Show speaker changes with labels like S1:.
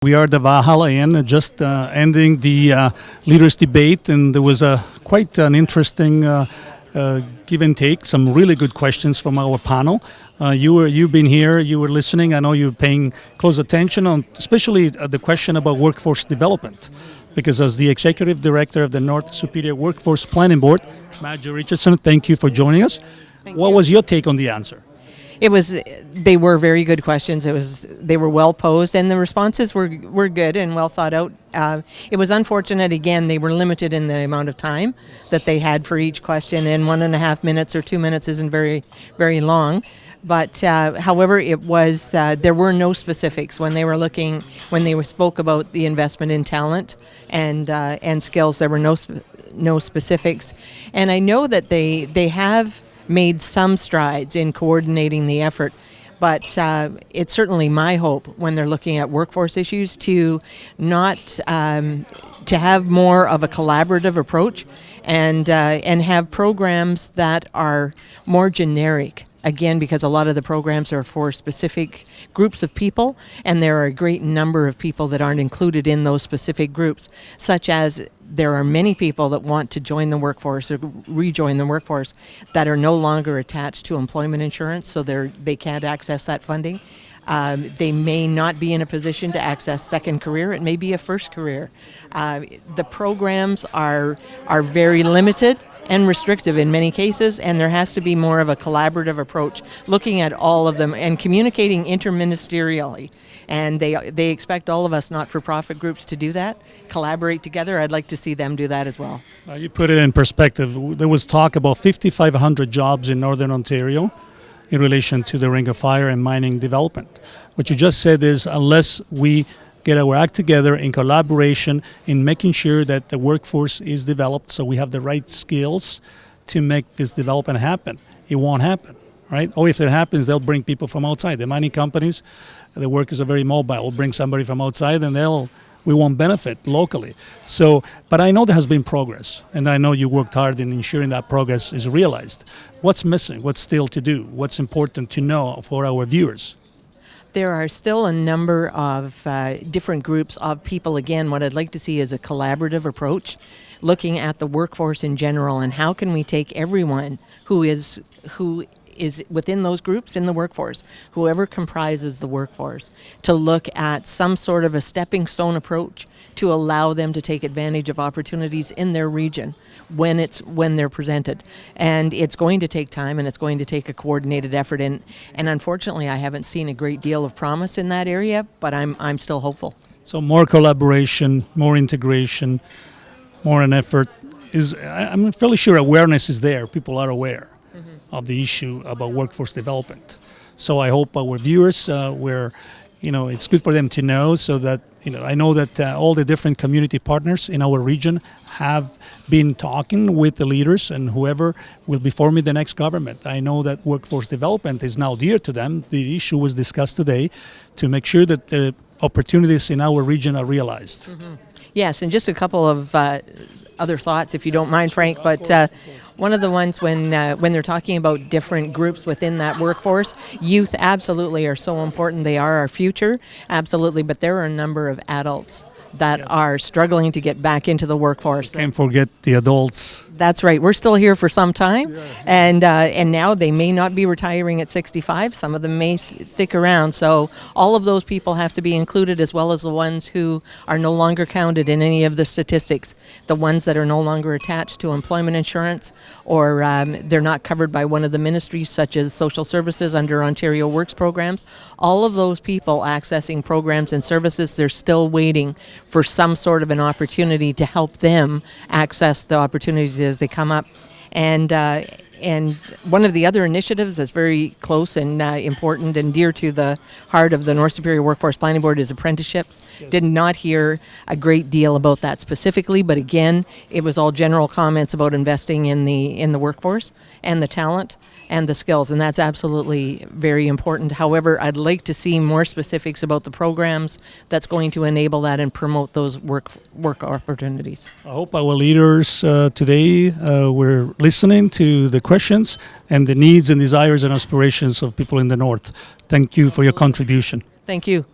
S1: We are the Valhalla Inn, just ending the leaders' debate, and there was quite an interesting give and take. Some really good questions from our panel. You've been here, you were listening. I know you're paying close attention on, especially the question about workforce development, because as the executive director of the North Superior Workforce Planning Board, Madge Richardson, thank you for joining us. What was your take on the answer?
S2: They were very good questions. They were well posed, and the responses were good and well thought out. It was unfortunate, again, they were limited in the amount of time that they had for each question, and 1.5 minutes or 2 minutes isn't very long. But however, there were no specifics when they spoke about the investment in talent and skills. There were no specifics, and I know that they have made some strides in coordinating the effort, but it's certainly my hope when they're looking at workforce issues to have more of a collaborative approach and have programs that are more generic. Again, because a lot of the programs are for specific groups of people, and there are a great number of people that aren't included in those specific groups, such as there are many people that want to join the workforce or rejoin the workforce that are no longer attached to employment insurance, so they can't access that funding. They may not be in a position to access second career. It may be a first career. The programs are very limited and restrictive in many cases, and there has to be more of a collaborative approach, looking at all of them and communicating interministerially. And they expect all of us not-for-profit groups to do that, collaborate together. I'd like to see them do that as well.
S1: You put it in perspective. There was talk about 5,500 jobs in Northern Ontario in relation to the Ring of Fire and mining development. What you just said is, unless we get our act together in collaboration in making sure that the workforce is developed so we have the right skills to make this development happen, it won't happen, right? Or if it happens, they'll bring people from outside. The mining companies, the workers are very mobile. We'll bring somebody from outside and we won't benefit locally. So, but I know there has been progress, and I know you worked hard in ensuring that progress is realized. What's missing? What's still to do? What's important to know for our viewers?
S2: There are still a number of different groups of people. Again, what I'd like to see is a collaborative approach, looking at the workforce in general and how can we take everyone who is within those groups in the workforce, whoever comprises the workforce, to look at some sort of a stepping stone approach to allow them to take advantage of opportunities in their region when they're presented. And it's going to take time, and it's going to take a coordinated effort, and unfortunately I haven't seen a great deal of promise in that area, but I'm still hopeful.
S1: So more collaboration, more integration, more an effort. I'm fairly sure awareness is there. People are aware of the issue about workforce development. So I hope our viewers, it's good for them to know, so that, I know that all the different community partners in our region have been talking with the leaders and whoever will be forming the next government. I know that workforce development is now dear to them. The issue was discussed today to make sure that the opportunities in our region are realized.
S2: Yes, and just a couple of other thoughts, if you don't mind, Frank, but one of the ones when they're talking about different groups within that workforce, youth absolutely are so important. They are our future, absolutely, but there are a number of adults that are struggling to get back into the workforce.
S1: Can't forget the adults.
S2: That's right. We're still here for some time, and now they may not be retiring at 65. Some of them may stick around. So all of those people have to be included, as well as the ones who are no longer counted in any of the statistics. The ones that are no longer attached to employment insurance, or they're not covered by one of the ministries, such as social services under Ontario Works programs. All of those people accessing programs and services, they're still waiting for some sort of an opportunity to help them access the opportunities as they come up. And one of the other initiatives that's very close and important and dear to the heart of the North Superior Workforce Planning Board is apprenticeships. Yes. Did not hear a great deal about that specifically, but again, it was all general comments about investing in the workforce and the talent and the skills, and that's absolutely very important. However, I'd like to see more specifics about the programs that's going to enable that and promote those work opportunities.
S1: I hope our leaders today were listening to the questions and the needs and desires and aspirations of people in the North. Thank you for your contribution.
S2: Thank you.